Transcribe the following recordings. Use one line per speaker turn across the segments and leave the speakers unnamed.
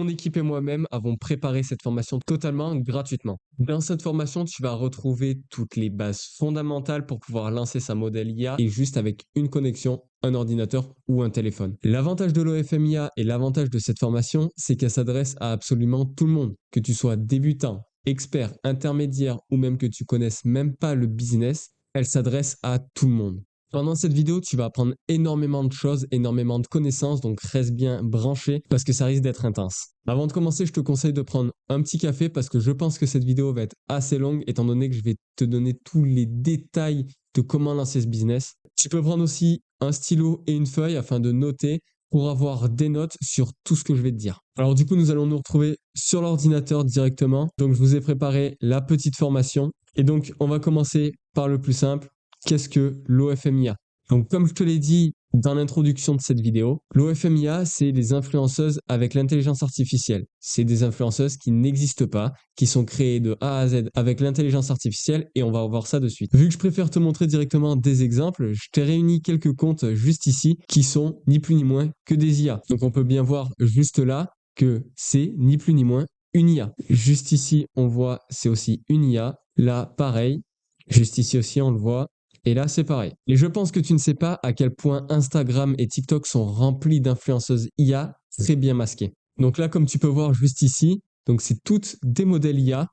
équipe et moi-même avons préparé cette formation totalement gratuitement. Dans cette formation, tu vas retrouver toutes les bases fondamentales pour pouvoir lancer sa modèle IA et juste avec une connexion, un ordinateur ou un téléphone. L'avantage de l'OFMIA et l'avantage de cette formation, c'est qu'elle s'adresse à absolument tout le monde, que tu sois débutant, expert, intermédiaire ou même que tu connaisses même pas le business, elle s'adresse à tout le monde. Pendant cette vidéo, tu vas apprendre énormément de choses, énormément de connaissances, donc reste bien branché parce que ça risque d'être intense. Avant de commencer, je te conseille de prendre un petit café parce que je pense que cette vidéo va être assez longue étant donné que je vais te donner tous les détails de comment lancer ce business. Tu peux prendre aussi un stylo et une feuille afin de noter pour avoir des notes sur tout ce que je vais te dire. Alors du coup, nous allons nous retrouver sur l'ordinateur directement. Donc je vous ai préparé la petite formation et donc on va commencer par le plus simple. Qu'est-ce que l'OFMIA? Donc, comme je te l'ai dit dans l'introduction de cette vidéo, l'OFMIA, c'est des influenceuses avec l'intelligence artificielle. C'est des influenceuses qui n'existent pas, qui sont créées de A à Z avec l'intelligence artificielle et on va voir ça de suite. Vu que je préfère te montrer directement des exemples, je t'ai réuni quelques comptes juste ici qui sont ni plus ni moins que des IA. Donc, on peut bien voir juste là que c'est ni plus ni moins une IA. Juste ici, on voit c'est aussi une IA. Là, pareil. Juste ici aussi, on le voit. Et là, c'est pareil. Et je pense que tu ne sais pas à quel point Instagram et TikTok sont remplis d'influenceuses IA très bien masquées. Donc là, comme tu peux voir juste ici, donc c'est toutes des modèles IA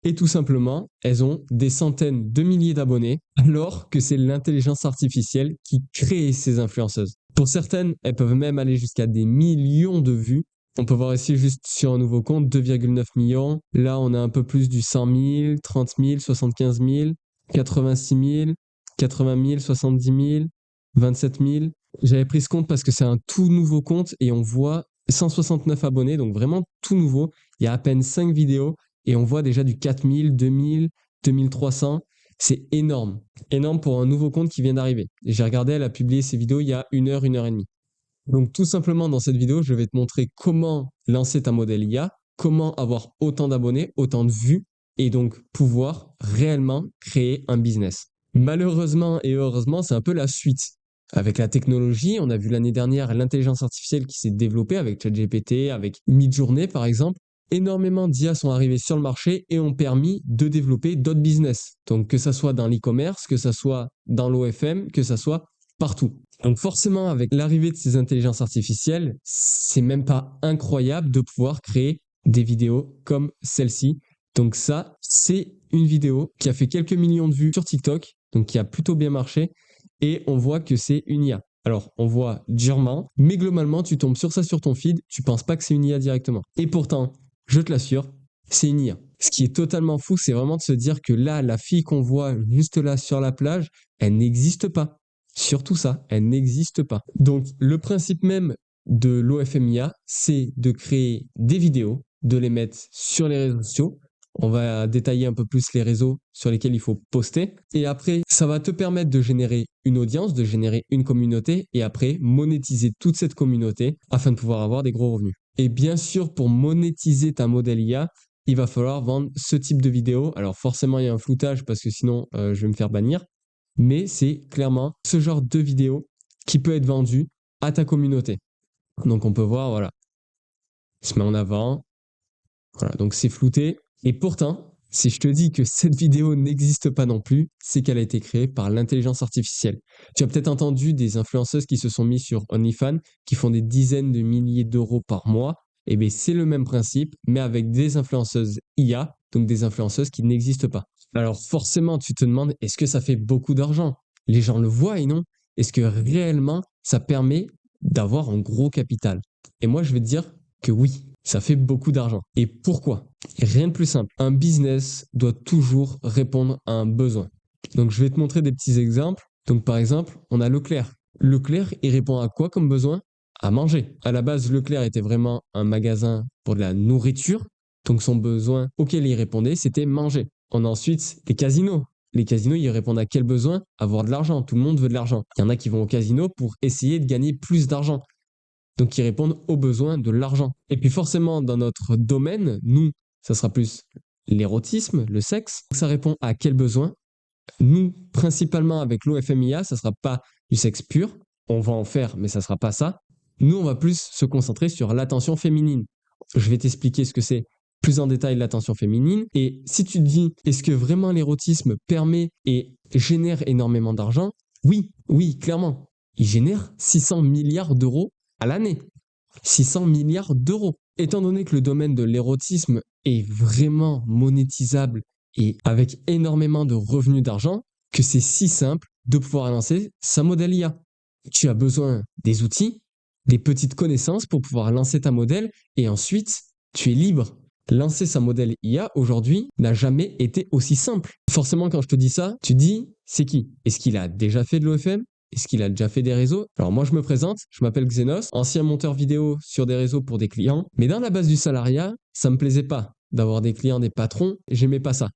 et tout simplement, elles ont des centaines de milliers d'abonnés alors que c'est l'intelligence artificielle qui crée ces influenceuses. Pour certaines, elles peuvent même aller jusqu'à des millions de vues. On peut voir ici juste sur un nouveau compte, 2,9 millions. Là, on a un peu plus du 100 000, 30 000, 75 000, 86 000. 80 000, 70 000, 27 000. J'avais pris ce compte parce que c'est un tout nouveau compte et on voit 169 abonnés, donc vraiment tout nouveau. Il y a à peine 5 vidéos et on voit déjà du 4 000, 2 000, 2300. C'est énorme. Énorme pour un nouveau compte qui vient d'arriver. Et j'ai regardé, elle a publié ses vidéos il y a 1 heure et demie. Donc tout simplement dans cette vidéo, je vais te montrer comment lancer ta modèle IA, comment avoir autant d'abonnés, autant de vues et donc pouvoir réellement créer un business. Malheureusement et heureusement, c'est un peu la suite. Avec la technologie, on a vu l'année dernière l'intelligence artificielle qui s'est développée avec ChatGPT, avec Midjourney par exemple. Énormément d'IA sont arrivés sur le marché et ont permis de développer d'autres business. Donc que ça soit dans l'e-commerce, que ça soit dans l'OFM, que ça soit partout. Donc forcément, avec l'arrivée de ces intelligences artificielles, c'est même pas incroyable de pouvoir créer des vidéos comme celle-ci. Donc ça, c'est une vidéo qui a fait quelques millions de vues sur TikTok, donc qui a plutôt bien marché, et on voit que c'est une IA. Alors, on voit durement, mais globalement, tu tombes sur ça sur ton feed, tu penses pas que c'est une IA directement. Et pourtant, je te l'assure, c'est une IA. Ce qui est totalement fou, c'est vraiment de se dire que là, la fille qu'on voit juste là sur la plage, elle n'existe pas. Surtout ça, elle n'existe pas. Donc, le principe même de l'OFMIA, c'est de créer des vidéos, de les mettre sur les réseaux sociaux. On va détailler un peu plus les réseaux sur lesquels il faut poster. Et après, ça va te permettre de générer une audience, de générer une communauté et après monétiser toute cette communauté afin de pouvoir avoir des gros revenus. Et bien sûr, pour monétiser ta modèle IA, il va falloir vendre ce type de vidéo. Alors forcément, il y a un floutage parce que sinon, je vais me faire bannir. Mais c'est clairement ce genre de vidéo qui peut être vendu à ta communauté. Donc on peut voir, voilà, il se met en avant. Voilà, donc c'est flouté. Et pourtant, si je te dis que cette vidéo n'existe pas non plus, c'est qu'elle a été créée par l'intelligence artificielle. Tu as peut-être entendu des influenceuses qui se sont mis sur OnlyFans, qui font des dizaines de milliers d'euros par mois. Eh bien, c'est le même principe, mais avec des influenceuses IA, donc des influenceuses qui n'existent pas. Alors forcément, tu te demandes, est-ce que ça fait beaucoup d'argent? Les gens le voient et non? Est-ce que réellement, ça permet d'avoir un gros capital? Et moi, je vais te dire que oui, ça fait beaucoup d'argent. Et pourquoi? Rien de plus simple. Un business doit toujours répondre à un besoin. Donc, je vais te montrer des petits exemples. Donc, par exemple, on a Leclerc. Leclerc, il répond à quoi comme besoin? À manger. À la base, Leclerc était vraiment un magasin pour de la nourriture. Donc, son besoin auquel il répondait, c'était manger. On a ensuite les casinos. Les casinos, ils répondent à quel besoin? Avoir de l'argent. Tout le monde veut de l'argent. Il y en a qui vont au casino pour essayer de gagner plus d'argent. Donc, qui répondent aux besoins de l'argent. Et puis forcément, dans notre domaine, nous, ça sera plus l'érotisme, le sexe. Ça répond à quel besoin? Nous, principalement avec l'OFMIA, ça ne sera pas du sexe pur. On va en faire, mais ça ne sera pas ça. Nous, on va plus se concentrer sur l'attention féminine. Je vais t'expliquer ce que c'est plus en détail l'attention féminine. Et si tu te dis, est-ce que vraiment l'érotisme permet et génère énormément d'argent? Oui, oui, clairement. Il génère 600 milliards d'euros à l'année. 600 milliards d'euros. Étant donné que le domaine de l'érotisme est vraiment monétisable et avec énormément de revenus d'argent, que c'est si simple de pouvoir lancer sa modèle IA. Tu as besoin des outils, des petites connaissances pour pouvoir lancer ta modèle et ensuite, tu es libre. Lancer sa modèle IA aujourd'hui n'a jamais été aussi simple. Forcément, quand je te dis ça, tu dis, c'est qui? Est-ce qu'il a déjà fait de l'OFM? Est-ce qu'il a déjà fait des réseaux? Alors moi, je me présente, je m'appelle Xenos, ancien monteur vidéo sur des réseaux pour des clients. Mais dans la base du salariat, ça me plaisait pas d'avoir des clients, des patrons. J'aimais pas ça.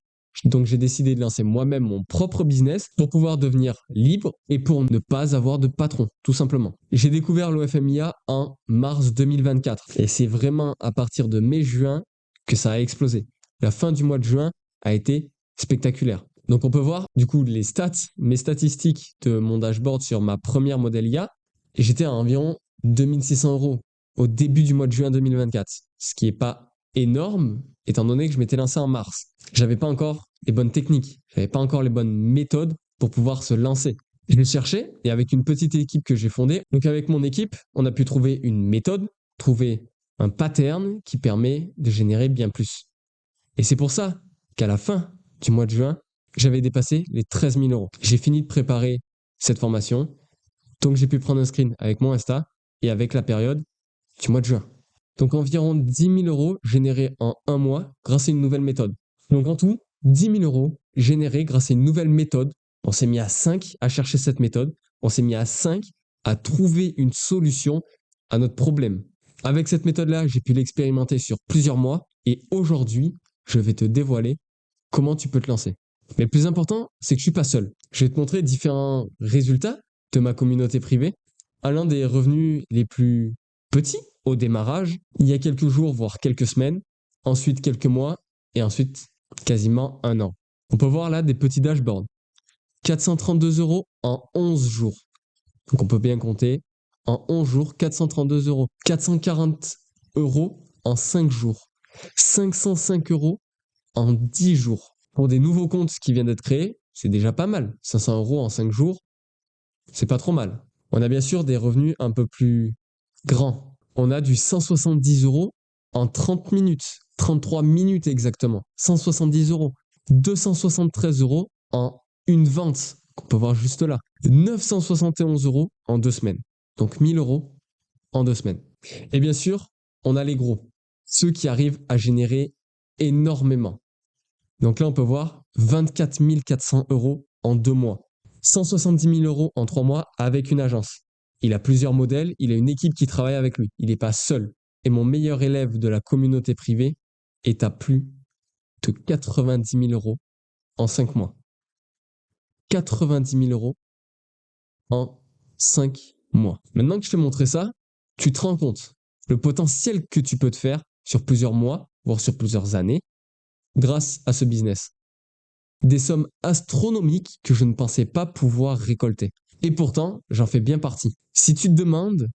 Donc j'ai décidé de lancer moi-même mon propre business pour pouvoir devenir libre et pour ne pas avoir de patron, tout simplement. J'ai découvert l'OFMIA en mars 2024 et c'est vraiment à partir de mai-juin que ça a explosé. La fin du mois de juin a été spectaculaire. Donc on peut voir du coup les stats, mes statistiques de mon dashboard sur ma première modèle IA. Et j'étais à environ 2600 € au début du mois de juin 2024, ce qui n'est pas énorme étant donné que je m'étais lancé en mars. J'avais pas encore les bonnes techniques, j'avais pas encore les bonnes méthodes pour pouvoir se lancer. Je l'ai cherché et avec une petite équipe que j'ai fondée, donc avec mon équipe, on a pu trouver une méthode, trouver un pattern qui permet de générer bien plus. Et c'est pour ça qu'à la fin du mois de juin, j'avais dépassé les 13 000 €. J'ai fini de préparer cette formation, donc j'ai pu prendre un screen avec mon Insta et avec la période du mois de juin. Donc environ 10 000 € générés en un mois grâce à une nouvelle méthode. Donc en tout, 10 000 € générés grâce à une nouvelle méthode. On s'est mis à 5 à chercher cette méthode. On s'est mis à 5 à trouver une solution à notre problème. Avec cette méthode-là, j'ai pu l'expérimenter sur plusieurs mois et aujourd'hui, je vais te dévoiler comment tu peux te lancer. Mais le plus important, c'est que je ne suis pas seul. Je vais te montrer différents résultats de ma communauté privée. À l'un des revenus les plus petits au démarrage, il y a quelques jours, voire quelques semaines, ensuite quelques mois et ensuite quasiment un an. On peut voir là des petits dashboards. 432 € en 11 jours. Donc on peut bien compter. En 11 jours, 432 €. 440 € en 5 jours. 505 € en 10 jours. Pour des nouveaux comptes qui viennent d'être créés, c'est déjà pas mal. 500 € en 5 jours, c'est pas trop mal. On a bien sûr des revenus un peu plus grands. On a du 170 € en 30 minutes. 33 minutes exactement. 170 €. 273 € en une vente, qu'on peut voir juste là. 971 € en 2 semaines. Donc 1000 € en 2 semaines. Et bien sûr, on a les gros. Ceux qui arrivent à générer énormément. Donc là, on peut voir 24 400 € en 2 mois. 170 000 € en 3 mois avec une agence. Il a plusieurs modèles, il a une équipe qui travaille avec lui. Il n'est pas seul. Et mon meilleur élève de la communauté privée est à plus de 90 000 € en 5 mois. 90 000 € en 5 mois. Maintenant que je t'ai montré ça, tu te rends compte le potentiel que tu peux te faire sur plusieurs mois, voire sur plusieurs années, grâce à ce business. Des sommes astronomiques que je ne pensais pas pouvoir récolter. Et pourtant, j'en fais bien partie. Si tu te demandes,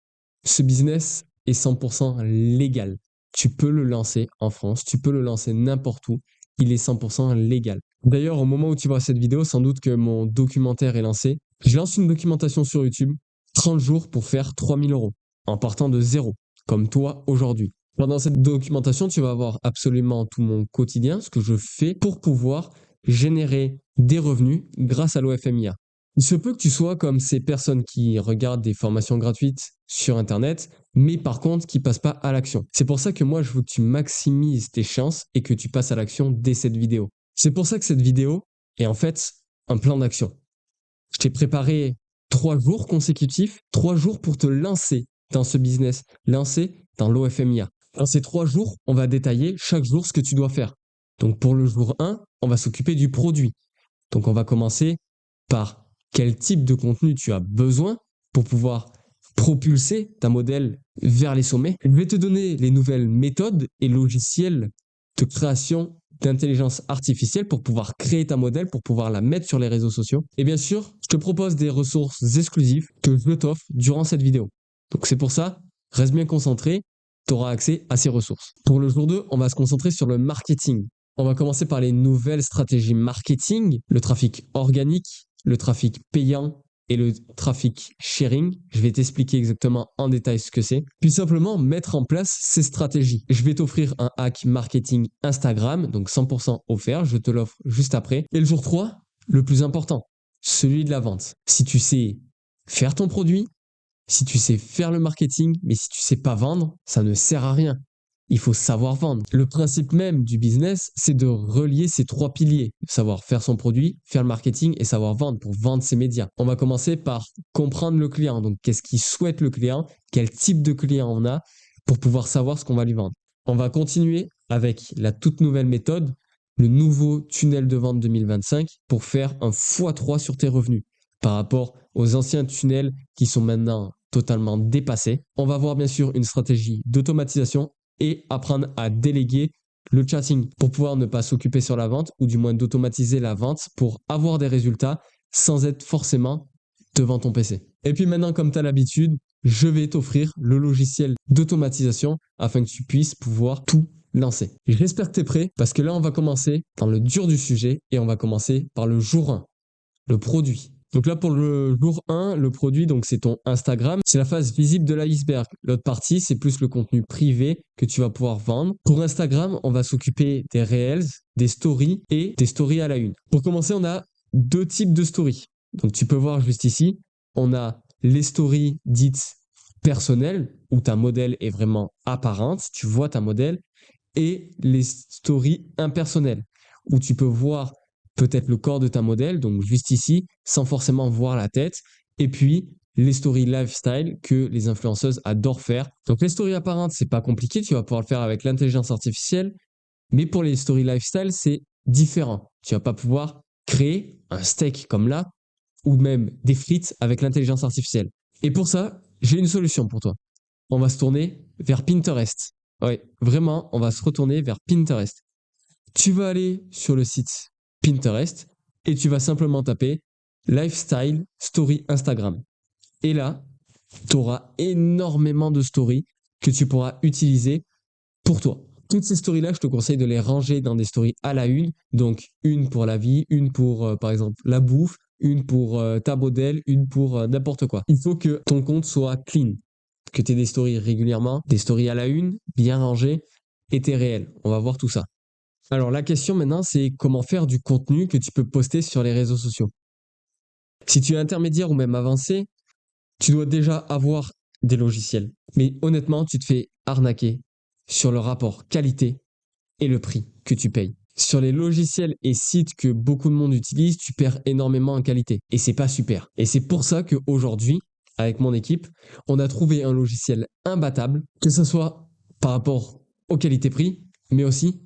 ce business est 100% légal. Tu peux le lancer en France, tu peux le lancer n'importe où. Il est 100% légal. D'ailleurs, au moment où tu vois cette vidéo, sans doute que mon documentaire est lancé. Je lance une documentation sur YouTube, 30 jours pour faire 3 000 € en partant de zéro, comme toi aujourd'hui. Pendant cette documentation, tu vas voir absolument tout mon quotidien, ce que je fais pour pouvoir générer des revenus grâce à l'OFMIA. Il se peut que tu sois comme ces personnes qui regardent des formations gratuites sur Internet, mais par contre qui ne passent pas à l'action. C'est pour ça que moi, je veux que tu maximises tes chances et que tu passes à l'action dès cette vidéo. C'est pour ça que cette vidéo est en fait un plan d'action. Je t'ai préparé 3 jours consécutifs, 3 jours pour te lancer dans ce business, lancer dans l'OFMIA. Dans ces 3 jours, on va détailler chaque jour ce que tu dois faire. Donc pour le jour 1, on va s'occuper du produit. Donc on va commencer par quel type de contenu tu as besoin pour pouvoir propulser ta modèle vers les sommets. Je vais te donner les nouvelles méthodes et logiciels de création d'intelligence artificielle pour pouvoir créer ta modèle, pour pouvoir la mettre sur les réseaux sociaux. Et bien sûr, je te propose des ressources exclusives que je t'offre durant cette vidéo. Donc c'est pour ça, reste bien concentré tu auras accès à ces ressources. Pour le jour 2, on va se concentrer sur le marketing. On va commencer par les nouvelles stratégies marketing, le trafic organique, le trafic payant et le trafic sharing. Je vais t'expliquer exactement en détail ce que c'est. Puis simplement mettre en place ces stratégies. Je vais t'offrir un hack marketing Instagram, donc 100% offert. Je te l'offre juste après. Et le jour 3, le plus important, celui de la vente. Si tu sais faire ton produit, si tu sais faire le marketing, mais si tu sais pas vendre, ça ne sert à rien. Il faut savoir vendre. Le principe même du business, c'est de relier ces 3 piliers. Savoir faire son produit, faire le marketing et savoir vendre pour vendre ses médias. On va commencer par comprendre le client. Donc, qu'est-ce qu'il souhaite le client? Quel type de client on a pour pouvoir savoir ce qu'on va lui vendre. On va continuer avec la toute nouvelle méthode, le nouveau tunnel de vente 2025 pour faire un x3 sur tes revenus par rapport aux anciens tunnels qui sont maintenant totalement dépassés. On va voir bien sûr une stratégie d'automatisation et apprendre à déléguer le chatting pour pouvoir ne pas s'occuper sur la vente ou du moins d'automatiser la vente pour avoir des résultats sans être forcément devant ton PC. Et puis maintenant, comme tu as l'habitude, je vais t'offrir le logiciel d'automatisation afin que tu puisses pouvoir tout lancer. J'espère que tu es prêt parce que là, on va commencer dans le dur du sujet et on va commencer par le jour 1, le produit. Donc là, pour le jour 1, le produit, donc c'est ton Instagram. C'est la face visible de l'iceberg. L'autre partie, c'est plus le contenu privé que tu vas pouvoir vendre. Pour Instagram, on va s'occuper des Reels, des stories et des stories à la une. Pour commencer, on a 2 types de stories. Donc tu peux voir juste ici, on a les stories dites personnelles où ta modèle est vraiment apparente, tu vois ta modèle, et les stories impersonnelles où tu peux voir peut-être le corps de ta modèle, donc juste ici, sans forcément voir la tête. Et puis, les stories lifestyle que les influenceuses adorent faire. Donc, les stories apparentes, c'est pas compliqué. Tu vas pouvoir le faire avec l'intelligence artificielle. Mais pour les stories lifestyle, c'est différent. Tu vas pas pouvoir créer un steak comme là ou même des frites avec l'intelligence artificielle. Et pour ça, j'ai une solution pour toi. On va se tourner vers Pinterest. Oui, vraiment, on va se retourner vers Pinterest. Tu vas aller sur le site Pinterest et tu vas simplement taper Lifestyle Story Instagram. Et là, tu auras énormément de stories que tu pourras utiliser pour toi. Toutes ces stories-là, je te conseille de les ranger dans des stories à la une. Donc, une pour la vie, une pour, par exemple, la bouffe, une pour ta modèle, une pour n'importe quoi. Il faut que ton compte soit clean, que tu aies des stories régulièrement, des stories à la une, bien rangées et t'es réel. On va voir tout ça. Alors la question maintenant, c'est comment faire du contenu que tu peux poster sur les réseaux sociaux. Si tu es intermédiaire ou même avancé, tu dois déjà avoir des logiciels. Mais honnêtement, tu te fais arnaquer sur le rapport qualité et le prix que tu payes. Sur les logiciels et sites que beaucoup de monde utilise, tu perds énormément en qualité. Et c'est pas super. Et c'est pour ça qu'aujourd'hui, avec mon équipe, on a trouvé un logiciel imbattable, que ce soit par rapport aux qualités-prix, mais aussi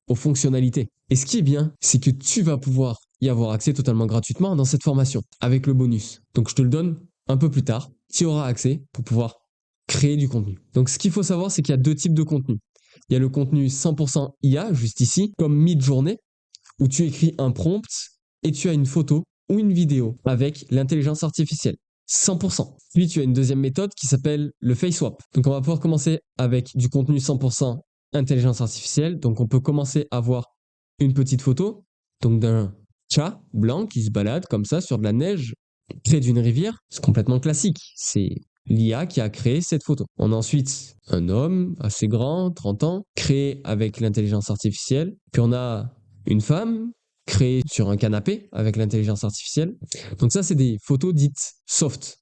aux fonctionnalités. Et ce qui est bien, c'est que tu vas pouvoir y avoir accès totalement gratuitement dans cette formation, avec le bonus. Donc je te le donne un peu plus tard. Tu auras accès pour pouvoir créer du contenu. Donc ce qu'il faut savoir, c'est qu'il y a 2 types de contenu. Il y a le contenu 100% IA, juste ici, comme mid-journée, où tu écris un prompt et tu as une photo ou une vidéo avec l'intelligence artificielle. 100%. Puis tu as une deuxième méthode qui s'appelle le face swap. Donc on va pouvoir commencer avec du contenu 100% intelligence artificielle. Donc on peut commencer à voir une petite photo donc d'un chat blanc qui se balade comme ça sur de la neige près d'une rivière. C'est complètement classique. C'est l'IA qui a créé cette photo. On a ensuite un homme assez grand, 30 ans, créé avec l'intelligence artificielle. Puis on a une femme créée sur un canapé avec l'intelligence artificielle. Donc ça, c'est des photos dites soft.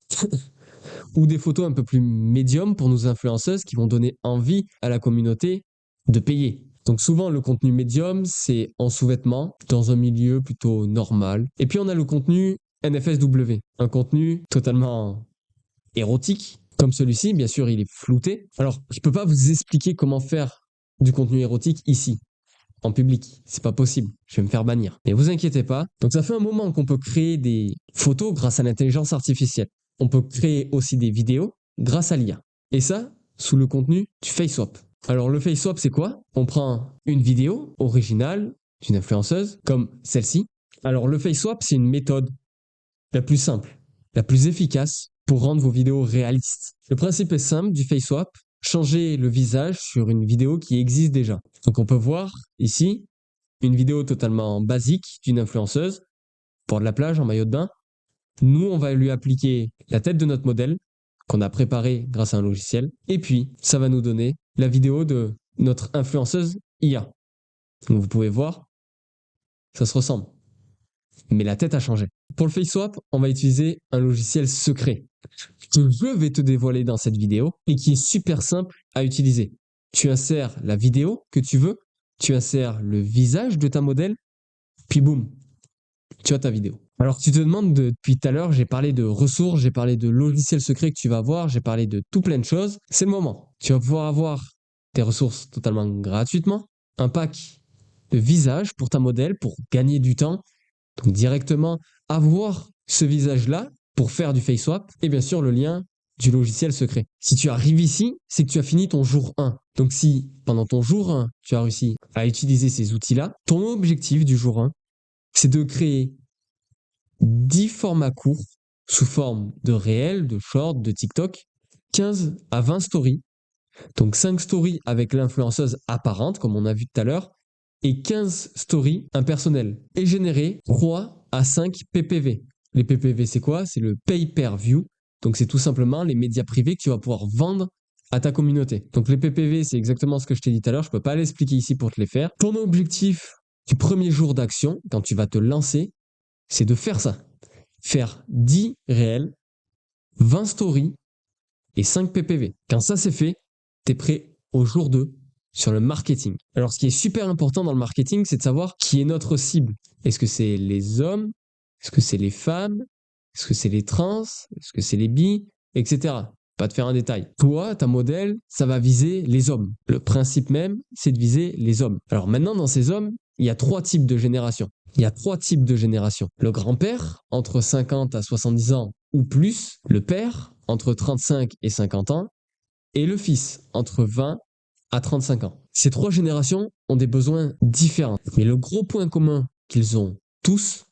Ou des photos un peu plus médium pour nos influenceuses qui vont donner envie à la communauté de payer. Donc souvent, le contenu médium, c'est en sous-vêtements, dans un milieu plutôt normal. Et puis on a le contenu NFSW, un contenu totalement érotique, comme celui-ci. Bien sûr, il est flouté. Alors, je ne peux pas vous expliquer comment faire du contenu érotique ici, en public. C'est pas possible. Je vais me faire bannir. Mais vous inquiétez pas. Donc ça fait un moment qu'on peut créer des photos grâce à l'intelligence artificielle. On peut créer aussi des vidéos grâce à l'IA. Et ça, sous le contenu du FaceSwap. Alors le FaceSwap, c'est quoi? On prend une vidéo originale d'une influenceuse, comme celle-ci. Alors le FaceSwap, c'est une méthode la plus simple, la plus efficace pour rendre vos vidéos réalistes. Le principe est simple du FaceSwap. changer le visage sur une vidéo qui existe déjà. Donc on peut voir ici une vidéo totalement basique d'une influenceuse pour de la plage en maillot de bain. Nous, on va lui appliquer la tête de notre modèle qu'on a préparé grâce à un logiciel. Et puis, ça va nous donner la vidéo de notre influenceuse IA. Donc vous pouvez voir, ça se ressemble. Mais la tête a changé. Pour le face swap, on va utiliser un logiciel secret que je vais te dévoiler dans cette vidéo et qui est super simple à utiliser. Tu insères la vidéo que tu veux, tu insères le visage de ta modèle, puis boum, tu as ta vidéo. Alors tu te demandes depuis tout à l'heure, j'ai parlé de ressources, j'ai parlé de logiciels secrets que tu vas avoir, j'ai parlé de tout plein de choses. C'est le moment. Tu vas pouvoir avoir des ressources totalement gratuitement, un pack de visage pour ta modèle pour gagner du temps. Donc directement avoir ce visage-là pour faire du face swap et bien sûr le lien du logiciel secret. Si tu arrives ici, c'est que tu as fini ton jour 1. Donc si pendant ton jour 1, tu as réussi à utiliser ces outils-là, ton objectif du jour 1, c'est de créer 10 formats courts sous forme de réels, de shorts, de TikTok, 15 à 20 stories. Donc 5 stories avec l'influenceuse apparente, comme on a vu tout à l'heure, et 15 stories impersonnelles. Et générer 3 à 5 PPV. Les PPV, c'est quoi? C'est le pay-per-view. Donc c'est tout simplement les médias privés que tu vas pouvoir vendre à ta communauté. Donc les PPV, c'est exactement ce que je t'ai dit tout à l'heure. Je ne peux pas l'expliquer ici pour te les faire. Ton objectif du premier jour d'action, quand tu vas te lancer, c'est de faire ça. Faire 10 réels, 20 stories et 5 PPV. Quand ça c'est fait, tu es prêt au jour 2 sur le marketing. Alors ce qui est super important dans le marketing, c'est de savoir qui est notre cible. Est-ce que c'est les hommes? Est-ce que c'est les femmes? Est-ce que c'est les trans? Est-ce que c'est les bi? Etc. Pas de faire un détail. Toi, ta modèle, ça va viser les hommes. Le principe même, c'est de viser les hommes. Alors maintenant, dans ces hommes, il y a 3 types de générations. Il y a 3 types de générations. Le grand-père, entre 50 à 70 ans ou plus. Le père, entre 35 et 50 ans. Et le fils, entre 20 à 35 ans. Ces 3 générations ont des besoins différents. Mais le gros point commun qu'ils ont tous,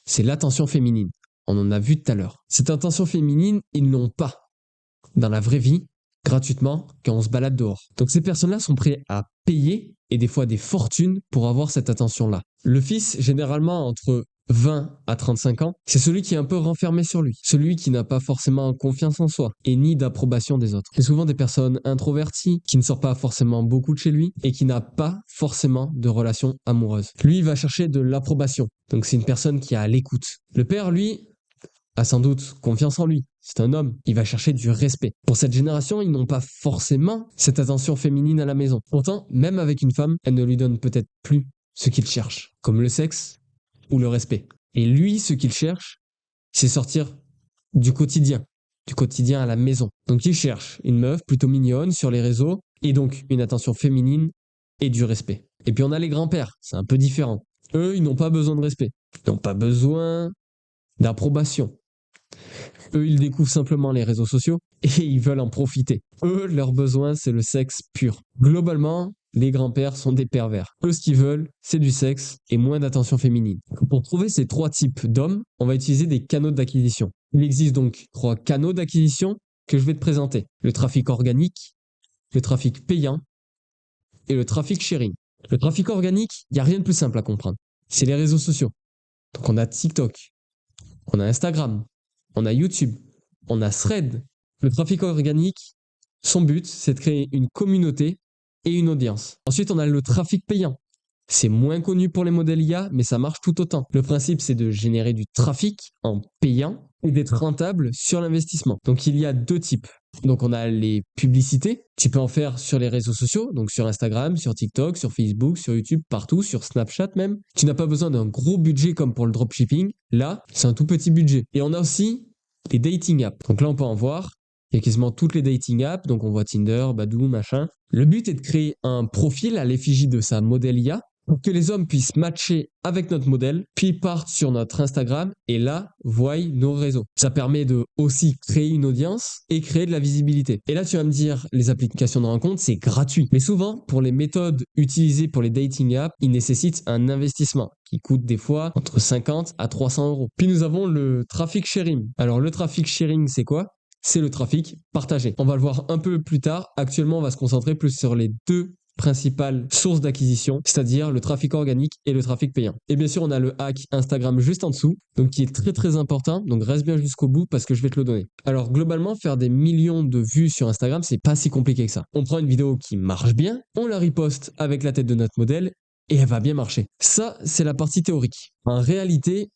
c'est l'attention féminine. On en a vu tout à l'heure. Cette attention féminine, ils l'ont pas dans la vraie vie, gratuitement, quand on se balade dehors. Donc ces personnes-là sont prêtes à payer, et des fois des fortunes, pour avoir cette attention-là. Le fils, généralement entre 20 à 35 ans, c'est celui qui est un peu renfermé sur lui, celui qui n'a pas forcément confiance en soi, et ni d'approbation des autres. C'est souvent des personnes introverties, qui ne sortent pas forcément beaucoup de chez lui, et qui n'a pas forcément de relation amoureuse. Lui, il va chercher de l'approbation. Donc c'est une personne qui est à l'écoute. Le père, lui, a sans doute confiance en lui. C'est un homme, il va chercher du respect. Pour cette génération, ils n'ont pas forcément cette attention féminine à la maison. Pourtant, même avec une femme, elle ne lui donne peut-être plus ce qu'il cherche, comme le sexe ou le respect. Et lui, ce qu'il cherche, c'est sortir du quotidien à la maison. Donc il cherche une meuf plutôt mignonne sur les réseaux, et donc une attention féminine et du respect. Et puis on a les grands-pères, c'est un peu différent. Eux, ils n'ont pas besoin de respect. Ils n'ont pas besoin d'approbation. Eux, ils découvrent simplement les réseaux sociaux et ils veulent en profiter. Eux, leur besoin, c'est le sexe pur. Globalement, les grands-pères sont des pervers. Eux, ce qu'ils veulent, c'est du sexe et moins d'attention féminine. Pour trouver ces 3 types d'hommes, on va utiliser des canaux d'acquisition. Il existe donc 3 canaux d'acquisition que je vais te présenter. Le trafic organique, le trafic payant et le trafic sharing. Le trafic organique, il n'y a rien de plus simple à comprendre. C'est les réseaux sociaux. Donc on a TikTok, on a Instagram, on a YouTube, on a Thread. Le trafic organique, son but, c'est de créer une communauté et une audience. Ensuite, on a le trafic payant. C'est moins connu pour les modèles IA, mais ça marche tout autant. Le principe, c'est de générer du trafic en payant et d'être rentable sur l'investissement. Donc, il y a 2 types. Donc, on a les publicités. Tu peux en faire sur les réseaux sociaux, donc sur Instagram, sur TikTok, sur Facebook, sur YouTube, partout, sur Snapchat même. Tu n'as pas besoin d'un gros budget comme pour le dropshipping. Là, c'est un tout petit budget. Et on a aussi les dating apps. Donc là, on peut en voir. Il y a quasiment toutes les dating apps. Donc, on voit Tinder, Badoo, machin. Le but est de créer un profil à l'effigie de sa modèle IA pour que les hommes puissent matcher avec notre modèle, puis partent sur notre Instagram et là, voient nos réseaux. Ça permet de aussi créer une audience et créer de la visibilité. Et là, tu vas me dire, les applications de rencontre, c'est gratuit. Mais souvent, pour les méthodes utilisées pour les dating apps, ils nécessitent un investissement qui coûte des fois entre 50 à 300 euros. Puis nous avons le traffic sharing. Alors, le traffic sharing, c'est quoi? c'est le trafic partagé. On va le voir un peu plus tard. Actuellement, on va se concentrer plus sur les deux principales sources d'acquisition, c'est-à-dire le trafic organique et le trafic payant. Et bien sûr, on a le hack Instagram juste en dessous, donc qui est très très important, donc reste bien jusqu'au bout parce que je vais te le donner. Alors globalement, faire des millions de vues sur Instagram, c'est pas si compliqué que ça. On prend une vidéo qui marche bien, on la riposte avec la tête de notre modèle et elle va bien marcher. Ça, c'est la partie théorique. En réalité,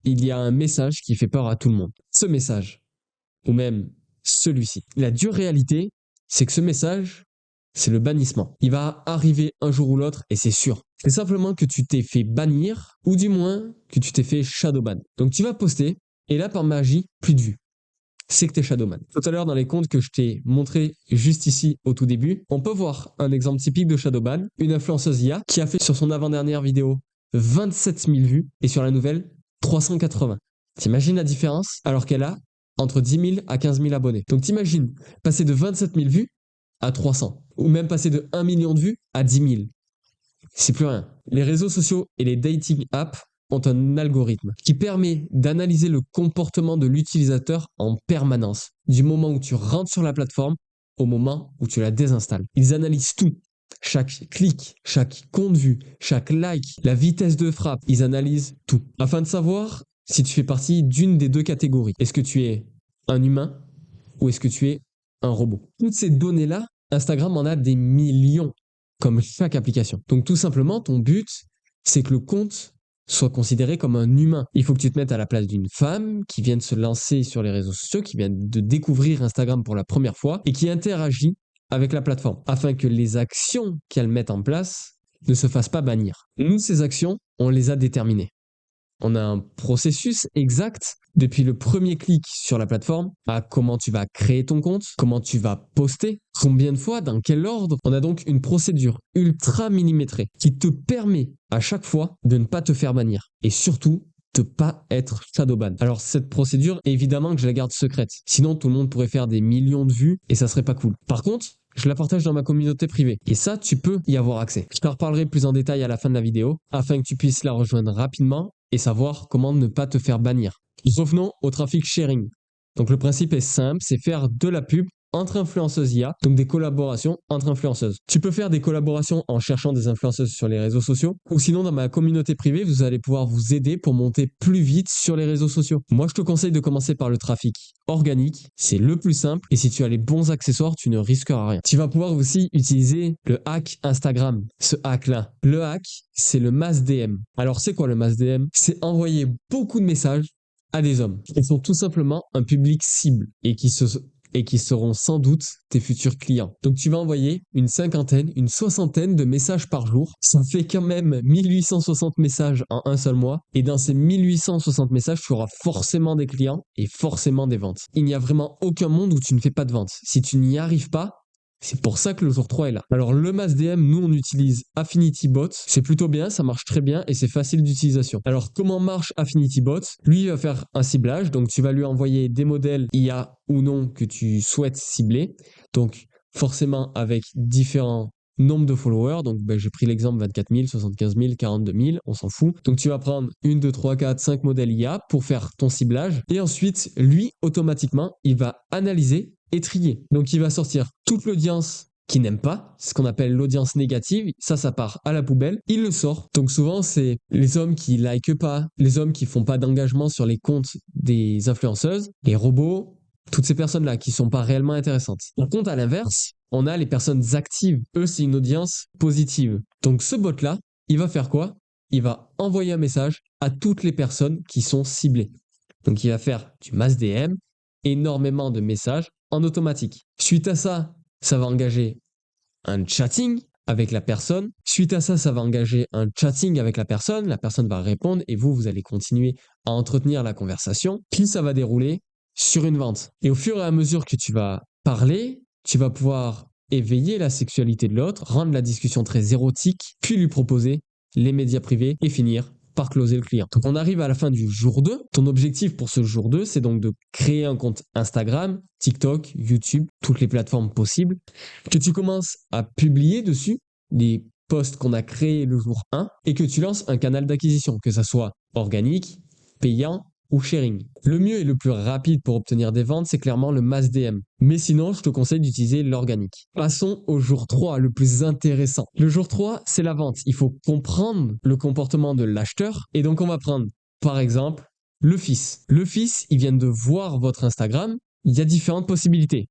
il y a un message qui fait peur à tout le monde. Ce message, ou même celui-ci. La dure réalité, c'est que ce message, c'est le bannissement. Il va arriver un jour ou l'autre et c'est sûr. C'est simplement que tu t'es fait bannir ou du moins que tu t'es fait shadowban. Donc tu vas poster et là par magie, plus de vues. C'est que t'es shadowban. Tout à l'heure dans les comptes que je t'ai montré juste ici au tout début, on peut voir un exemple typique de shadowban, une influenceuse IA qui a fait sur son avant-dernière vidéo 27 000 vues et sur la nouvelle 380. T'imagines la différence alors qu'elle a entre 10 000 à 15 000 abonnés. Donc t'imagines passer de 27 000 vues à 300 ou même passer de 1 million de vues à 10 000. C'est plus rien. Les réseaux sociaux et les dating apps ont un algorithme qui permet d'analyser le comportement de l'utilisateur en permanence, du moment où tu rentres sur la plateforme au moment où tu la désinstalles. Ils analysent tout. Chaque clic, chaque compte vu, chaque like, la vitesse de frappe, ils analysent tout. Afin de savoir si tu fais partie d'une des deux catégories. Est-ce que tu es un humain ou est-ce que tu es un robot? Toutes ces données-là, Instagram en a des millions, comme chaque application. Donc tout simplement, ton but, c'est que le compte soit considéré comme un humain. Il faut que tu te mettes à la place d'une femme qui vient de se lancer sur les réseaux sociaux, qui vient de découvrir Instagram pour la première fois et qui interagit avec la plateforme, afin que les actions qu'elle met en place ne se fassent pas bannir. Nous, ces actions, on les a déterminées. On a un processus exact depuis le premier clic sur la plateforme à comment tu vas créer ton compte, comment tu vas poster, combien de fois, dans quel ordre. On a donc une procédure ultra millimétrée qui te permet à chaque fois de ne pas te faire bannir et surtout de pas être shadowban. Alors cette procédure, évidemment que je la garde secrète. Sinon, tout le monde pourrait faire des millions de vues et ça serait pas cool. Par contre, je la partage dans ma communauté privée. Et ça, tu peux y avoir accès. Je t'en reparlerai plus en détail à la fin de la vidéo afin que tu puisses la rejoindre rapidement et savoir comment ne pas te faire bannir. Revenons au trafic sharing. Donc le principe est simple, c'est faire de la pub entre influenceuses IA, donc des collaborations entre influenceuses. Tu peux faire des collaborations en cherchant des influenceuses sur les réseaux sociaux, ou sinon dans ma communauté privée, vous allez pouvoir vous aider pour monter plus vite sur les réseaux sociaux. Moi, je te conseille de commencer par le trafic organique, c'est le plus simple, et si tu as les bons accessoires, tu ne risqueras rien. Tu vas pouvoir aussi utiliser le hack Instagram, ce hack-là. Le hack, c'est le mass DM. Alors, c'est quoi le mass DM? C'est envoyer beaucoup de messages à des hommes. Ils sont tout simplement un public cible et qui seront sans doute tes futurs clients. Donc tu vas envoyer une cinquantaine, une soixantaine de messages par jour. Ça fait quand même 1860 messages en un seul mois. Et dans ces 1860 messages, tu auras forcément des clients et forcément des ventes. Il n'y a vraiment aucun monde où tu ne fais pas de ventes. Si tu n'y arrives pas, c'est pour ça que le jour 3 est là. Alors le mass DM, nous on utilise AffinityBot. C'est plutôt bien, ça marche très bien et c'est facile d'utilisation. Alors comment marche AffinityBot? Lui il va faire un ciblage, donc tu vas lui envoyer des modèles IA ou non que tu souhaites cibler. Donc forcément avec différents nombres de followers. Donc j'ai pris l'exemple 24 000, 75 000, 42 000, on s'en fout. Donc tu vas prendre 1, 2, 3, 4, 5 modèles IA pour faire ton ciblage. Et ensuite, lui, automatiquement, il va analyser et trier. Donc il va sortir toute l'audience qui n'aime pas, ce qu'on appelle l'audience négative, ça part à la poubelle, il le sort. Donc souvent c'est les hommes qui likent pas, les hommes qui font pas d'engagement sur les comptes des influenceuses, les robots, toutes ces personnes-là qui sont pas réellement intéressantes. Par contre à l'inverse, on a les personnes actives, eux c'est une audience positive. Donc ce bot-là, il va faire quoi? Il va envoyer un message à toutes les personnes qui sont ciblées. Donc il va faire du mass DM, énormément de messages en automatique. Suite à ça, ça va engager un chatting avec la personne. Suite à ça, ça va engager un chatting avec la personne va répondre et vous allez continuer à entretenir la conversation. Puis ça va dérouler sur une vente. Et au fur et à mesure que tu vas parler, tu vas pouvoir éveiller la sexualité de l'autre, rendre la discussion très érotique, puis lui proposer les médias privés et finir par closer le client. Donc on arrive à la fin du jour 2. Ton objectif pour ce jour 2, c'est donc de créer un compte Instagram, TikTok, YouTube, toutes les plateformes possibles, que tu commences à publier dessus les posts qu'on a créés le jour 1 et que tu lances un canal d'acquisition, que ça soit organique, payant ou sharing. Le mieux et le plus rapide pour obtenir des ventes, c'est clairement le mass DM. Mais sinon, je te conseille d'utiliser l'organique. Passons au jour 3, le plus intéressant. Le jour 3, c'est la vente. Il faut comprendre le comportement de l'acheteur. Et donc, on va prendre, par exemple, le fils. Le fils, il vient de voir votre Instagram. Il y a différentes possibilités.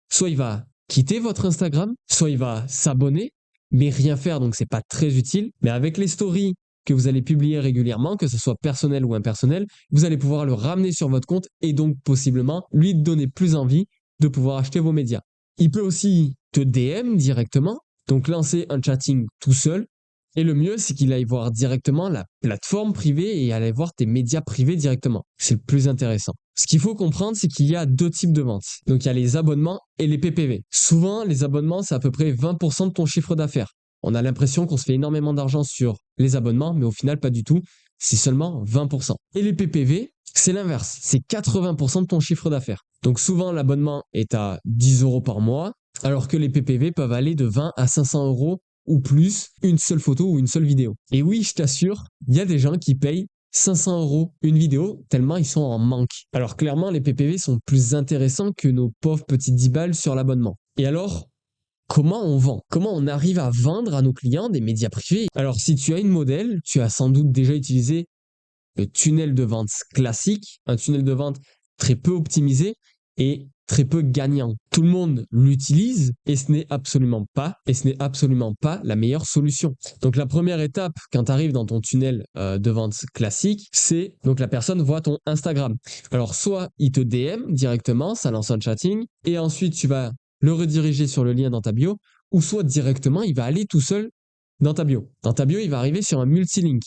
Soit il va quitter votre Instagram, soit il va s'abonner, mais rien faire, donc c'est pas très utile. Mais avec les stories que vous allez publier régulièrement, que ce soit personnel ou impersonnel, vous allez pouvoir le ramener sur votre compte et donc possiblement lui donner plus envie de pouvoir acheter vos médias. Il peut aussi te DM directement, donc lancer un chatting tout seul. Et le mieux, c'est qu'il aille voir directement la plateforme privée et aller voir tes médias privés directement. C'est le plus intéressant. Ce qu'il faut comprendre, c'est qu'il y a deux types de ventes. Donc, il y a les abonnements et les PPV. Souvent, les abonnements, c'est à peu près 20% de ton chiffre d'affaires. On a l'impression qu'on se fait énormément d'argent sur les abonnements, mais au final, pas du tout. C'est seulement 20%. Et les PPV, c'est l'inverse. C'est 80% de ton chiffre d'affaires. Donc, souvent, l'abonnement est à 10 euros par mois, alors que les PPV peuvent aller de 20 à 500 euros ou plus une seule photo ou une seule vidéo. Et oui, je t'assure, il y a des gens qui payent 500 euros une vidéo tellement ils sont en manque. Alors clairement, les PPV sont plus intéressants que nos pauvres petits 10 balles sur l'abonnement. Et alors, comment on vend? Comment on arrive à vendre à nos clients des médias privés? Alors si tu as une modèle, tu as sans doute déjà utilisé le tunnel de vente classique, un tunnel de vente très peu optimisé et très peu gagnant. Tout le monde l'utilise et ce n'est absolument pas la meilleure solution. Donc la première étape quand tu arrives dans ton tunnel de vente classique, c'est donc la personne voit ton Instagram. Alors soit il te DM directement, ça lance un chatting et ensuite tu vas le rediriger sur le lien dans ta bio ou soit directement il va aller tout seul dans ta bio. Dans ta bio, il va arriver sur un multilink.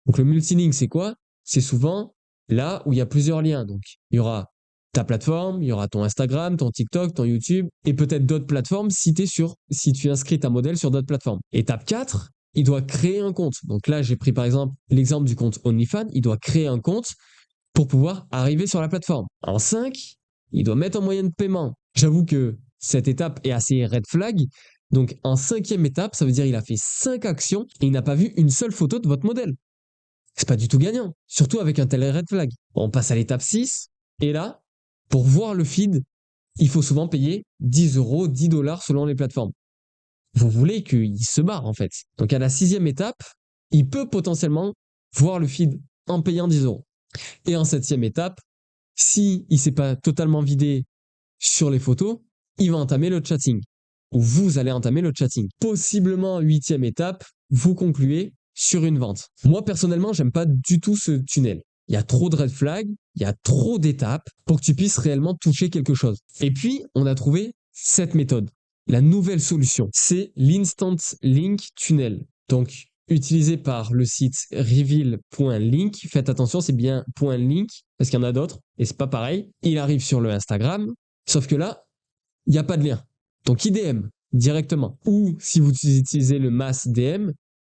Donc le multilink, c'est quoi? C'est souvent là où il y a plusieurs liens. Donc il y aura ta plateforme, il y aura ton Instagram, ton TikTok, ton YouTube et peut-être d'autres plateformes si tu inscris ta modèle sur d'autres plateformes. Étape 4, il doit créer un compte. Donc là, j'ai pris par exemple l'exemple du compte OnlyFans. Il doit créer un compte pour pouvoir arriver sur la plateforme. En 5, il doit mettre un moyen de paiement. J'avoue que cette étape est assez red flag. Donc en 5e étape, ça veut dire qu'il a fait 5 actions et il n'a pas vu une seule photo de votre modèle. C'est pas du tout gagnant, surtout avec un tel red flag. On passe à l'étape 6 et là, pour voir le feed, il faut souvent payer 10 euros, 10 dollars selon les plateformes. Vous voulez qu'il se barre en fait. Donc à la 6e étape, il peut potentiellement voir le feed en payant 10 euros. Et en 7e étape, si il s'est pas totalement vidé sur les photos, il va entamer le chatting. Ou vous allez entamer le chatting. Possiblement 8e étape, vous concluez sur une vente. Moi personnellement, j'aime pas du tout ce tunnel. Il y a trop de red flags, il y a trop d'étapes pour que tu puisses réellement toucher quelque chose. Et puis, on a trouvé cette méthode. La nouvelle solution, c'est l'Instant Link Tunnel. Donc, utilisé par le site reveal.link. Faites attention, c'est bien .link parce qu'il y en a d'autres et c'est pas pareil. Il arrive sur le Instagram, sauf que là, il n'y a pas de lien. Donc, il DM directement. Ou si vous utilisez le mass DM,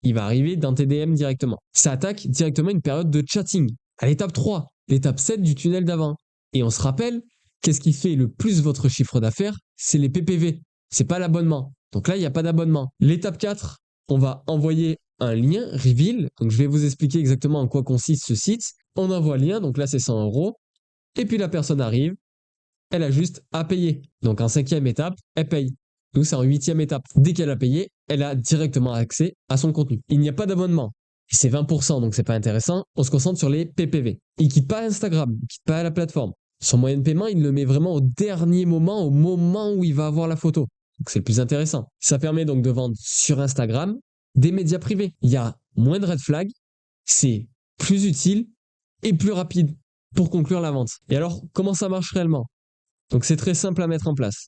il va arriver dans tes DM directement. Ça attaque directement une période de chatting. À l'étape 3, l'étape 7 du tunnel d'avant. Et on se rappelle, qu'est-ce qui fait le plus votre chiffre d'affaires? C'est les PPV. C'est pas l'abonnement. Donc là, il n'y a pas d'abonnement. L'étape 4, on va envoyer un lien, reveal. Donc je vais vous expliquer exactement en quoi consiste ce site. On envoie le lien, donc là c'est 100 euros. Et puis la personne arrive, elle a juste à payer. Donc en 5e étape, elle paye. Nous, c'est en 8e étape. Dès qu'elle a payé, elle a directement accès à son contenu. Il n'y a pas d'abonnement. C'est 20%, donc c'est pas intéressant. On se concentre sur les PPV. Il quitte pas Instagram, il quitte pas la plateforme. Son moyen de paiement, il le met vraiment au dernier moment, au moment où il va avoir la photo. Donc c'est le plus intéressant. Ça permet donc de vendre sur Instagram des médias privés. Il y a moins de red flags, c'est plus utile et plus rapide pour conclure la vente. Et alors, comment ça marche réellement? Donc c'est très simple à mettre en place.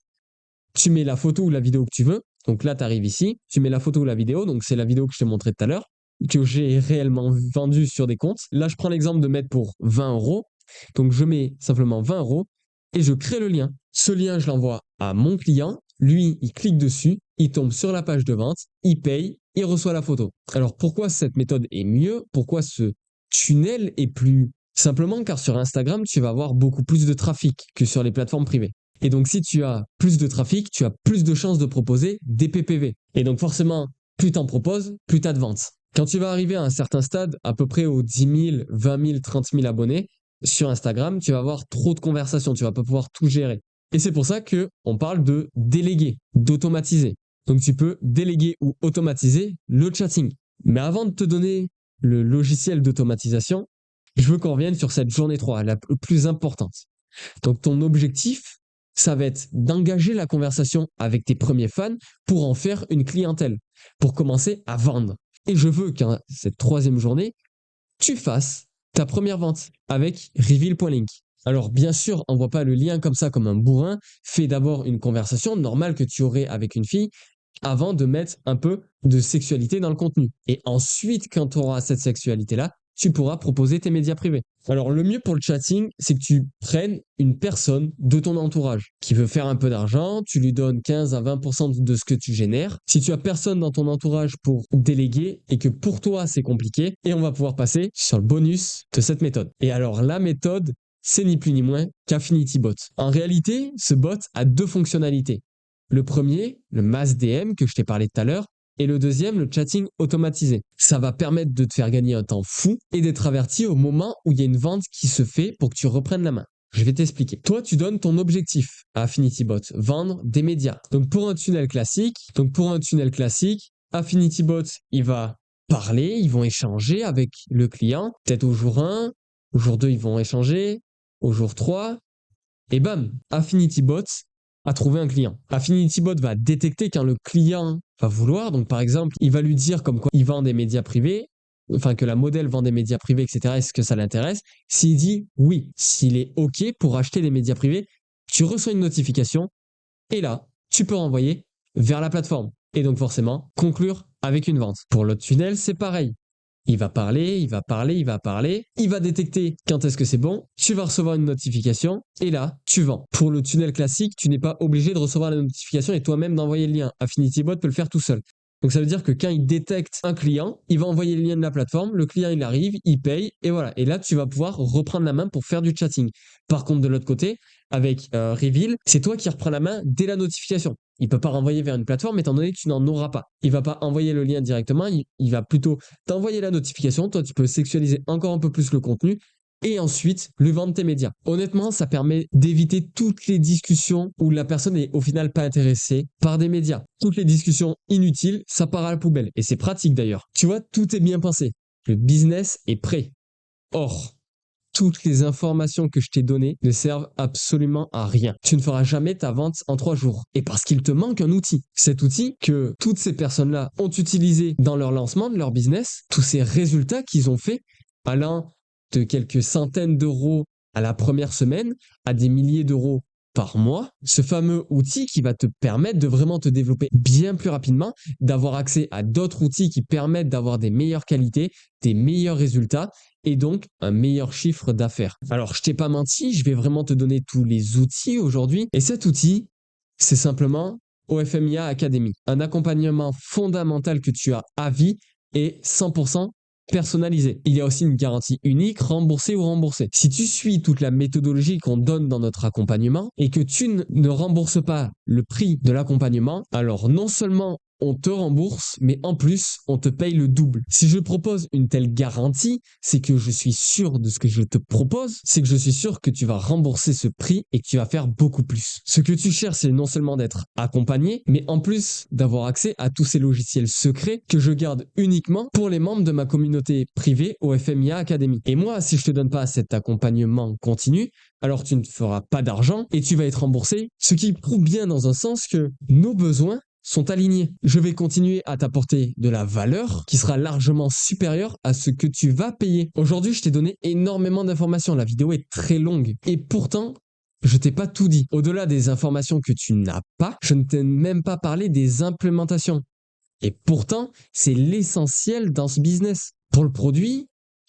Tu mets la photo ou la vidéo que tu veux. Donc là, tu arrives ici, tu mets la photo ou la vidéo. Donc c'est la vidéo que je t'ai montrée tout à l'heure, que j'ai réellement vendue sur des comptes. Là, je prends l'exemple de mettre pour 20 euros. Donc je mets simplement 20 euros et je crée le lien. Ce lien, je l'envoie à mon client. Lui, il clique dessus, il tombe sur la page de vente, il paye, il reçoit la photo. Alors pourquoi cette méthode est mieux? Pourquoi ce tunnel est plus... Simplement car sur Instagram, tu vas avoir beaucoup plus de trafic que sur les plateformes privées. Et donc, si tu as plus de trafic, tu as plus de chances de proposer des PPV. Et donc, forcément, plus tu en proposes, plus tu as de ventes. Quand tu vas arriver à un certain stade, à peu près aux 10 000, 20 000, 30 000 abonnés, sur Instagram, tu vas avoir trop de conversations, tu vas pas pouvoir tout gérer. Et c'est pour ça que on parle de déléguer, d'automatiser. Donc tu peux déléguer ou automatiser le chatting. Mais avant de te donner le logiciel d'automatisation, je veux qu'on revienne sur cette journée 3, la plus importante. Donc ton objectif, ça va être d'engager la conversation avec tes premiers fans pour en faire une clientèle, pour commencer à vendre. Et je veux qu'à cette 3e journée, tu fasses ta première vente avec reveal.link. Alors bien sûr, envoie pas le lien comme ça comme un bourrin, fais d'abord une conversation normale que tu aurais avec une fille avant de mettre un peu de sexualité dans le contenu. Et ensuite, quand tu auras cette sexualité-là, tu pourras proposer tes médias privés. Alors le mieux pour le chatting, c'est que tu prennes une personne de ton entourage qui veut faire un peu d'argent, tu lui donnes 15 à 20% de ce que tu génères. Si tu as personne dans ton entourage pour déléguer et que pour toi c'est compliqué, et on va pouvoir passer sur le bonus de cette méthode. Et alors la méthode, c'est ni plus ni moins qu'AffinityBot. En réalité, ce bot a 2 fonctionnalités. Le premier, le mass DM que je t'ai parlé tout à l'heure, et le deuxième, le chatting automatisé. Ça va permettre de te faire gagner un temps fou et d'être averti au moment où il y a une vente qui se fait pour que tu reprennes la main. Je vais t'expliquer. Toi, tu donnes ton objectif à AffinityBot, vendre des médias. Donc pour un tunnel classique, AffinityBot, il va parler, ils vont échanger avec le client, peut-être au jour 1, au jour 2, ils vont échanger, au jour 3, et bam, AffinityBot a trouvé un client. AffinityBot va détecter quand le client va vouloir. Donc, par exemple, il va lui dire comme quoi il vend des médias privés, enfin que la modèle vend des médias privés, etc. Est-ce que ça l'intéresse? S'il dit oui, s'il est OK pour acheter des médias privés, tu reçois une notification et là, tu peux renvoyer vers la plateforme. Et donc, forcément, conclure avec une vente. Pour l'autre tunnel, c'est pareil. Il va parler, il va détecter quand est-ce que c'est bon, tu vas recevoir une notification et là, tu vends. Pour le tunnel classique, tu n'es pas obligé de recevoir la notification et toi-même d'envoyer le lien. AffinityBot peut le faire tout seul. Donc ça veut dire que quand il détecte un client, il va envoyer le lien de la plateforme, le client il arrive, il paye et voilà. Et là, tu vas pouvoir reprendre la main pour faire du chatting. Par contre, de l'autre côté, avec Reveal, c'est toi qui reprends la main dès la notification. Il ne peut pas renvoyer vers une plateforme étant donné que tu n'en auras pas. Il ne va pas envoyer le lien directement, il va plutôt t'envoyer la notification. Toi, tu peux sexualiser encore un peu plus le contenu et ensuite lui vendre tes médias. Honnêtement, ça permet d'éviter toutes les discussions où la personne est au final pas intéressée par des médias. Toutes les discussions inutiles, ça part à la poubelle. Et c'est pratique d'ailleurs. Tu vois, tout est bien pensé. Le business est prêt. Or, toutes les informations que je t'ai données ne servent absolument à rien. Tu ne feras jamais ta vente en 3 jours. Et parce qu'il te manque un outil. Cet outil que toutes ces personnes-là ont utilisé dans leur lancement de leur business, tous ces résultats qu'ils ont fait, allant de quelques centaines d'euros à la première semaine à des milliers d'euros par mois, ce fameux outil qui va te permettre de vraiment te développer bien plus rapidement, d'avoir accès à d'autres outils qui permettent d'avoir des meilleures qualités, des meilleurs résultats et donc un meilleur chiffre d'affaires. Alors, je t'ai pas menti, je vais vraiment te donner tous les outils aujourd'hui. Et cet outil, c'est simplement OFMIA Academy, un accompagnement fondamental que tu as à vie et 100% personnalisé. Il y a aussi une garantie unique, remboursée ou remboursée. Si tu suis toute la méthodologie qu'on donne dans notre accompagnement et que tu ne rembourses pas le prix de l'accompagnement, alors non seulement on te rembourse, mais en plus, on te paye le double. Si je propose une telle garantie, c'est que je suis sûr de ce que je te propose, c'est que je suis sûr que tu vas rembourser ce prix et que tu vas faire beaucoup plus. Ce que tu cherches, c'est non seulement d'être accompagné, mais en plus d'avoir accès à tous ces logiciels secrets que je garde uniquement pour les membres de ma communauté privée au FMIA Academy. Et moi, si je te donne pas cet accompagnement continu, alors tu ne feras pas d'argent et tu vas être remboursé, ce qui prouve bien dans un sens que nos besoins sont alignés. Je vais continuer à t'apporter de la valeur qui sera largement supérieure à ce que tu vas payer. Aujourd'hui, je t'ai donné énormément d'informations. La vidéo est très longue. Et pourtant, je t'ai pas tout dit. Au-delà des informations que tu n'as pas, je ne t'ai même pas parlé des implémentations. Et pourtant, c'est l'essentiel dans ce business. Pour le produit,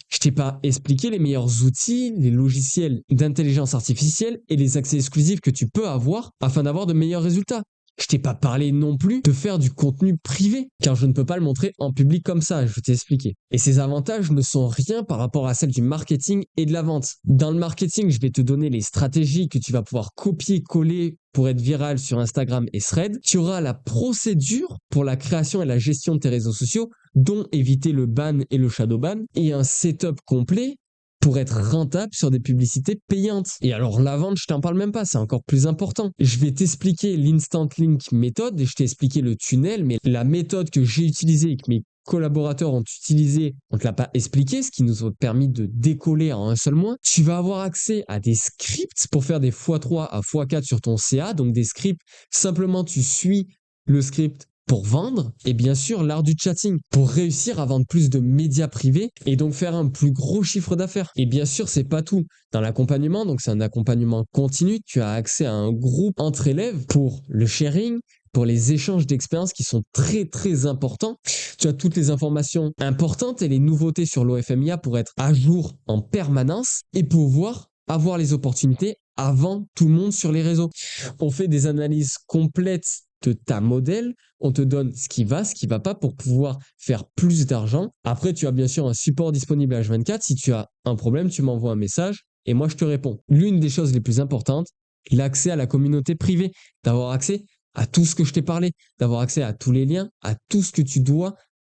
je t'ai pas expliqué les meilleurs outils, les logiciels d'intelligence artificielle et les accès exclusifs que tu peux avoir afin d'avoir de meilleurs résultats. Je t'ai pas parlé non plus de faire du contenu privé, car je ne peux pas le montrer en public comme ça, je t'ai expliqué. Et ces avantages ne sont rien par rapport à celles du marketing et de la vente. Dans le marketing, je vais te donner les stratégies que tu vas pouvoir copier-coller pour être viral sur Instagram et Threads. Tu auras la procédure pour la création et la gestion de tes réseaux sociaux, dont éviter le ban et le shadow ban, et un setup complet pour être rentable sur des publicités payantes. Et alors la vente, je t'en parle même pas, c'est encore plus important. Je vais t'expliquer l'Instant Link méthode et je t'ai expliqué le tunnel, mais la méthode que j'ai utilisée et que mes collaborateurs ont utilisé, on ne te l'a pas expliqué, ce qui nous a permis de décoller en un seul mois. Tu vas avoir accès à des scripts pour faire des x3 à x4 sur ton CA, donc des scripts, simplement tu suis le script pour vendre, et bien sûr l'art du chatting pour réussir à vendre plus de médias privés et donc faire un plus gros chiffre d'affaires. Et bien sûr, c'est pas tout. Dans l'accompagnement, donc c'est un accompagnement continu, tu as accès à un groupe entre élèves pour le sharing, pour les échanges d'expériences qui sont très très importants. Tu as toutes les informations importantes et les nouveautés sur l'OFMIA pour être à jour en permanence et pouvoir avoir les opportunités avant tout le monde sur les réseaux. On fait des analyses complètes de ta modèle, on te donne ce qui va pas pour pouvoir faire plus d'argent. Après, tu as bien sûr un support disponible H24. Si tu as un problème, tu m'envoies un message et moi je te réponds. L'une des choses les plus importantes, l'accès à la communauté privée, d'avoir accès à tout ce que je t'ai parlé, d'avoir accès à tous les liens, à tout ce que tu dois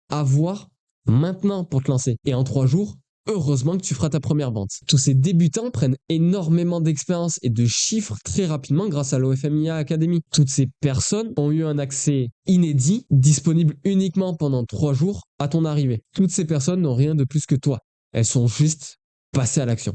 avoir maintenant pour te lancer. Et en 3 jours, heureusement que tu feras ta première vente. Tous ces débutants prennent énormément d'expérience et de chiffres très rapidement grâce à l'OFMIA Academy. Toutes ces personnes ont eu un accès inédit, disponible uniquement pendant 3 jours à ton arrivée. Toutes ces personnes n'ont rien de plus que toi. Elles sont juste passées à l'action.